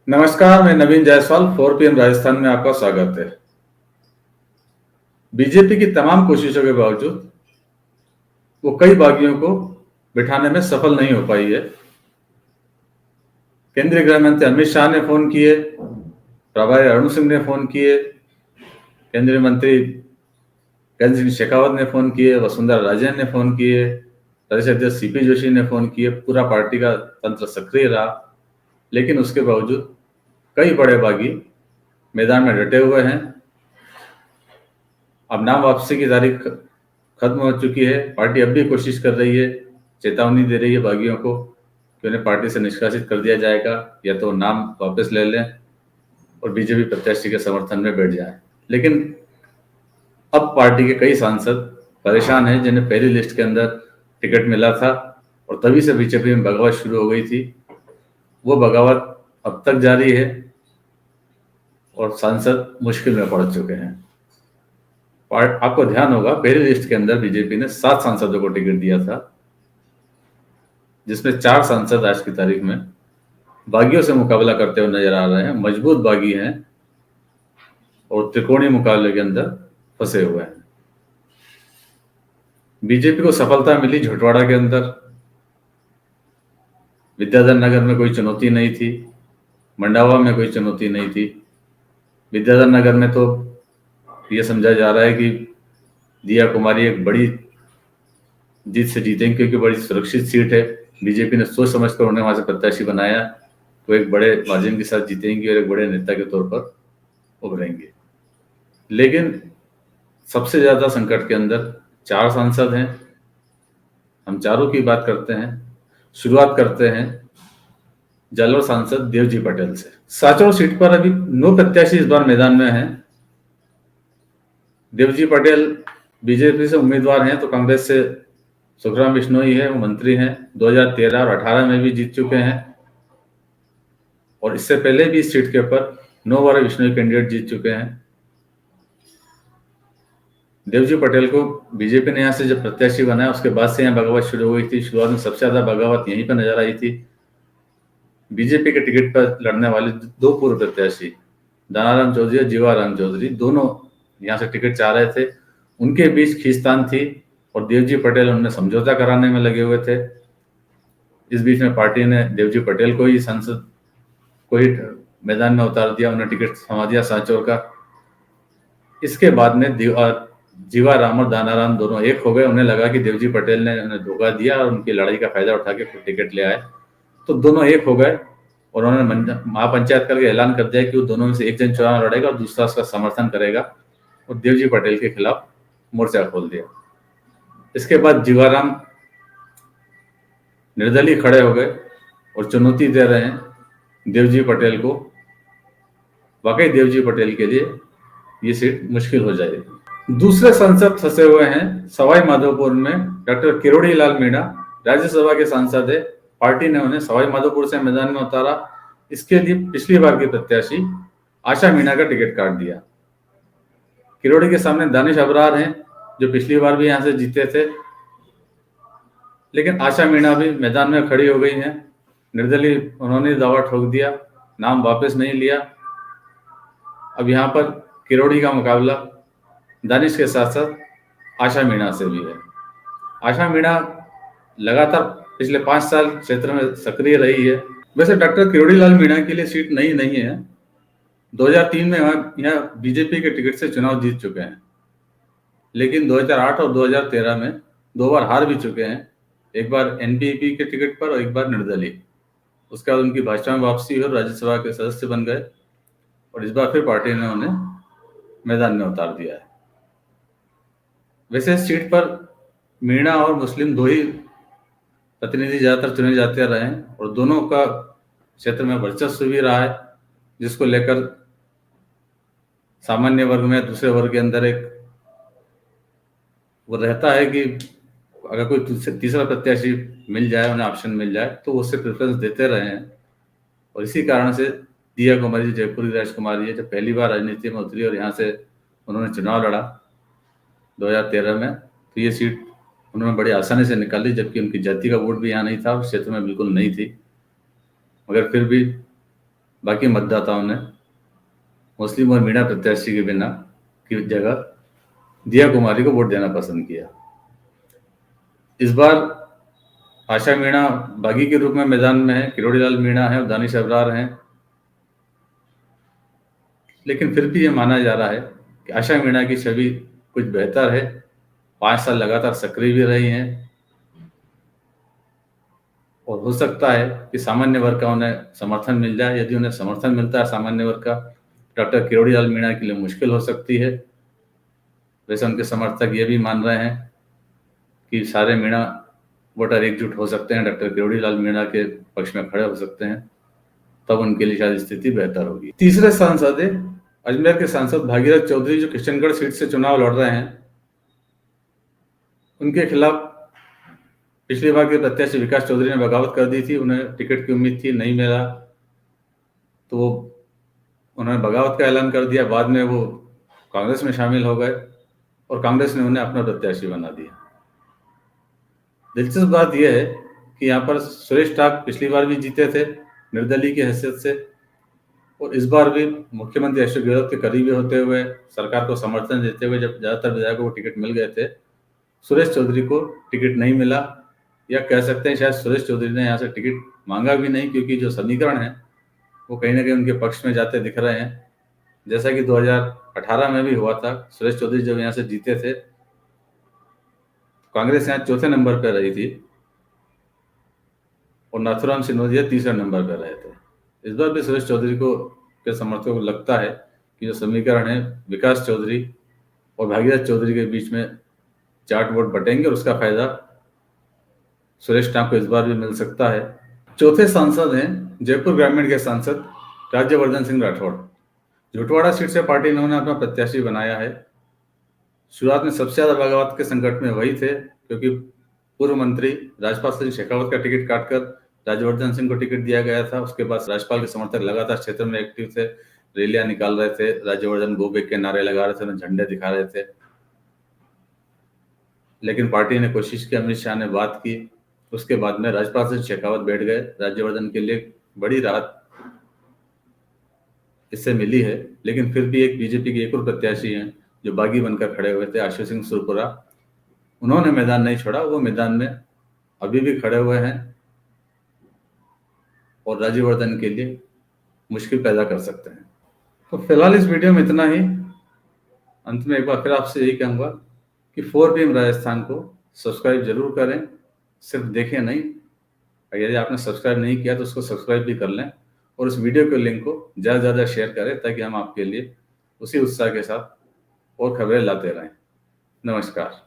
नमस्कार, मैं नवीन जायसवाल 4 PM राजस्थान में आपका स्वागत है। बीजेपी की तमाम कोशिशों के बावजूद वो कई बागियों को बिठाने में सफल नहीं हो पाई है। केंद्रीय गृह मंत्री अमित शाह ने फोन किए, प्रभारी अरुण सिंह ने फोन किए, केंद्रीय मंत्री गजेंद्र सिंह शेखावत ने फोन किए, वसुंधरा राजे ने फोन किए, प्रदेश अध्यक्ष सीपी जोशी ने फोन किए। पूरा पार्टी का तंत्र सक्रिय रहा, लेकिन उसके बावजूद कई बड़े बागी मैदान में डटे हुए हैं। अब नाम वापसी की तारीख खत्म हो चुकी है। पार्टी अब भी कोशिश कर रही है, चेतावनी दे रही है बागियों को कि उन्हें पार्टी से निष्कासित कर दिया जाएगा या तो नाम वापस ले लें और बीजेपी प्रत्याशी के समर्थन में बैठ जाएं। लेकिन अब पार्टी के कई सांसद परेशान हैं, जिन्हें पहली लिस्ट के अंदर टिकट मिला था और तभी से बीजेपी में बगावत शुरू हो गई थी। वो बगावत अब तक जारी है और सांसद मुश्किल में पड़ चुके हैं। आपको ध्यान होगा, पहली लिस्ट के अंदर बीजेपी ने 7 सांसदों को टिकट दिया था, जिसमें 4 सांसद आज की तारीख में बागियों से मुकाबला करते हुए नजर आ रहे हैं। मजबूत बागी हैं और त्रिकोणीय मुकाबले के अंदर फंसे हुए हैं। बीजेपी को सफलता मिली झोटवाड़ा के अंदर, विद्याधर नगर में कोई चुनौती नहीं थी, मंडावा में कोई चुनौती नहीं थी। विद्याधर नगर में तो यह समझा जा रहा है कि दिया कुमारी एक बड़ी जीत से जीतेंगे, क्योंकि बड़ी सुरक्षित सीट है। बीजेपी ने सोच समझकर उन्हें वहां से प्रत्याशी बनाया, तो एक बड़े मार्जिन के साथ जीतेंगे और एक बड़े नेता के तौर पर उभरेंगे। लेकिन सबसे ज्यादा संकट के अंदर 4 सांसद हैं। हम चारों की बात करते हैं। शुरुआत करते हैं जालोर सांसद देवजी पटेल से। सांचौर सीट पर अभी 9 प्रत्याशी इस बार मैदान में हैं। देवजी पटेल बीजेपी से उम्मीदवार हैं, तो कांग्रेस से सुखराम बिश्नोई है, वो मंत्री हैं। 2013 और 18 में भी जीत चुके हैं और इससे पहले भी इस सीट के ऊपर 9 बार बिश्नोई कैंडिडेट जीत चुके हैं। देवजी पटेल को बीजेपी ने यहाँ से जब प्रत्याशी बनाया, उसके बाद से यहाँ बगावत शुरू हुई थी। शुरुआत में सबसे ज्यादा बगावत यहीं पर नजर आई थी। बीजेपी के टिकट पर लड़ने वाले 2 पूर्व प्रत्याशी दानाराम चौधरी और जीवाराम चौधरी, दोनों यहाँ से टिकट चाह रहे थे। उनके बीच खींचतान थी और देवजी पटेल उन्हें समझौता कराने में लगे हुए थे। इस बीच में पार्टी ने देवजी पटेल को ही सांसद को ही मैदान में उतार दिया, उन्हें टिकट थमा दिया सांचौर का। इसके बाद में जीवाराम और दानाराम दोनों एक हो गए। उन्हें लगा कि देवजी पटेल ने उन्हें धोखा दिया और उनकी लड़ाई का फायदा उठा के फिर टिकट ले आए, तो दोनों एक हो गए और उन्होंने महापंचायत करके ऐलान कर दिया कि वो दोनों में से एक जन चुनाव लड़ेगा और दूसरा उसका समर्थन करेगा, और देवजी पटेल के खिलाफ मोर्चा खोल दिया। इसके बाद जीवाराम निर्दलीय खड़े हो गए और चुनौती दे रहे हैं देवजी पटेल को। वाकई देवजी पटेल के लिए ये सीट मुश्किल हो जाएगी। दूसरे सांसद फंसे हुए हैं सवाई माधोपुर में। डॉक्टर किरोड़ी लाल मीणा राज्यसभा के सांसद है। पार्टी ने उन्हें सवाई माधोपुर से मैदान में उतारा। इसके लिए पिछली बार की प्रत्याशी आशा मीणा का टिकट काट दिया। किरोड़ी के सामने दानिश अबरार हैं, जो पिछली बार भी यहां से जीते थे, लेकिन आशा मीणा भी मैदान में खड़ी हो गई हैं। निर्दलीय उन्होंने दावा ठोक दिया, नाम वापस नहीं लिया। अब यहाँ पर किरोड़ी का मुकाबला दानिश के साथ साथ आशा मीणा से भी है। आशा मीणा लगातार पिछले 5 साल क्षेत्र में सक्रिय रही है। वैसे डॉक्टर किरोड़ी लाल मीणा के लिए सीट नहीं है। 2003 में यहाँ बीजेपी के टिकट से चुनाव जीत चुके हैं, लेकिन 2008 और 2013 में 2 बार हार भी चुके हैं। एक बार एनपीपी के टिकट पर और एक बार निर्दलीय। उसके बाद उनकी भाजपा में वापसी हुई और राज्यसभा के सदस्य बन गए और इस बार फिर पार्टी ने उन्हें मैदान में उतार दिया है। वैसे इस सीट पर मीणा और मुस्लिम 2 ही प्रतिनिधि ज्यादातर चुने जाते रहे हैं और दोनों का क्षेत्र में वर्चस्व भी रहा है, जिसको लेकर सामान्य वर्ग में दूसरे वर्ग के अंदर एक वो रहता है कि अगर कोई तीसरा प्रत्याशी मिल जाए, उन्हें ऑप्शन मिल जाए, तो उससे प्रेफरेंस देते रहे हैं। और इसी कारण से दिया कुमारी, जयपुरी राजकुमारी है, जब पहली बार राजनीति में उतरी और यहाँ से उन्होंने चुनाव लड़ा 2013 में, तो ये सीट उन्होंने बड़ी आसानी से निकाली, जबकि उनकी जाति का वोट भी यहाँ नहीं था, उस क्षेत्र में बिल्कुल नहीं थी। मगर फिर भी बाकी मतदाताओं ने मुस्लिम और मीणा प्रत्याशी के बिना की जगह दिया कुमारी को वोट देना पसंद किया। इस बार आशा मीणा बागी के रूप में मैदान में है, किरोड़ी लाल मीणा है और दानिश अबरार हैं। लेकिन फिर भी ये माना जा रहा है कि आशा मीणा की छवि कुछ बेहतर है। 5 साल लगातार सक्रिय भी रही हैं और हो सकता है कि सामान्य वर्ग का उन्हें समर्थन मिल जाए। यदि उन्हें समर्थन मिलता है सामान्य वर्ग का, डॉक्टर किरोड़ी लाल मीणा के लिए मुश्किल हो सकती है। वैसे उनके समर्थक ये भी मान रहे हैं कि सारे मीणा वोटर एकजुट हो सकते हैं, डॉक्टर किरोड़ी लाल मीणा के पक्ष में खड़े हो सकते हैं, तब उनके लिए शायद स्थिति बेहतर होगी। तीसरे सांसद है अजमेर के सांसद भागीरथ चौधरी, जो किशनगढ़ सीट से चुनाव लड़ रहे हैं। उनके खिलाफ पिछली बार के प्रत्याशी विकास चौधरी ने बगावत कर दी थी। उन्हें टिकट की उम्मीद थी, नहीं मिला तो उन्होंने बगावत का ऐलान कर दिया। बाद में वो कांग्रेस में शामिल हो गए और कांग्रेस ने उन्हें अपना प्रत्याशी बना दिया। दिलचस्प बात यह है कि यहाँ पर सुरेश टाक पिछली बार भी जीते थे निर्दलीय की हैसियत से, और इस बार भी मुख्यमंत्री अशोक गहलोत के करीबी होते हुए, सरकार को समर्थन देते हुए, जब ज़्यादातर विधायकों को टिकट मिल गए थे, सुरेश चौधरी को टिकट नहीं मिला। या कह सकते हैं शायद सुरेश चौधरी ने यहाँ से टिकट मांगा भी नहीं, क्योंकि जो समीकरण है वो कहीं ना कहीं उनके पक्ष में जाते दिख रहे हैं। जैसा कि 2018 में भी हुआ था। सुरेश चौधरी जब यहाँ से जीते थे, कांग्रेस यहाँ चौथे नंबर पर रही थी और नाथुराम सिंधिया तीसरे नंबर पर रहे थे। इस बार भी सुरेश चौधरी को के समर्थकों को लगता है कि जो समीकरण है विकास चौधरी और भागीरथ चौधरी के बीच में चार्ट वोट बटेंगे और उसका फायदा सुरेश टाक को इस बार भी मिल सकता है। चौथे सांसद हैं जयपुर ग्रामीण के सांसद राज्यवर्धन सिंह राठौड़। झुटवाड़ा सीट से पार्टी ने उन्हें अपना प्रत्याशी बनाया है। शुरुआत में सबसे ज्यादा बगावत के संकट में वही थे, क्योंकि पूर्व मंत्री राजपाल सिंह शेखावत का टिकट काटकर राज्यवर्धन सिंह को टिकट दिया गया था। उसके बाद राज्यपाल के समर्थक लगातार क्षेत्र में एक्टिव थे, रैलियां निकाल रहे थे, राज्यवर्धन गो बैक के नारे लगा रहे थे, उन्हें झंडे दिखा रहे थे। लेकिन पार्टी ने कोशिश की, अमित शाह ने बात की, उसके बाद में राज्यपाल सिंह शेखावत बैठ गए। राज्यवर्धन के लिए बड़ी राहत इससे मिली है। लेकिन फिर भी एक बीजेपी के एक और प्रत्याशी हैं जो बागी बनकर खड़े हुए थे, आशु सिंह सुरपुरा। उन्होंने मैदान नहीं छोड़ा, वो मैदान में अभी भी खड़े हुए हैं और राज्यवर्धन के लिए मुश्किल पैदा कर सकते हैं। तो फिलहाल इस वीडियो में इतना ही। अंत में एक बार फिर आपसे यही कहूँगा कि 4PM राजस्थान को सब्सक्राइब जरूर करें, सिर्फ देखें नहीं। यदि आपने सब्सक्राइब नहीं किया तो उसको सब्सक्राइब भी कर लें और इस वीडियो के लिंक को ज़्यादा से ज़्यादा शेयर करें, ताकि हम आपके लिए उसी उत्साह के साथ और खबरें लाते रहें। नमस्कार।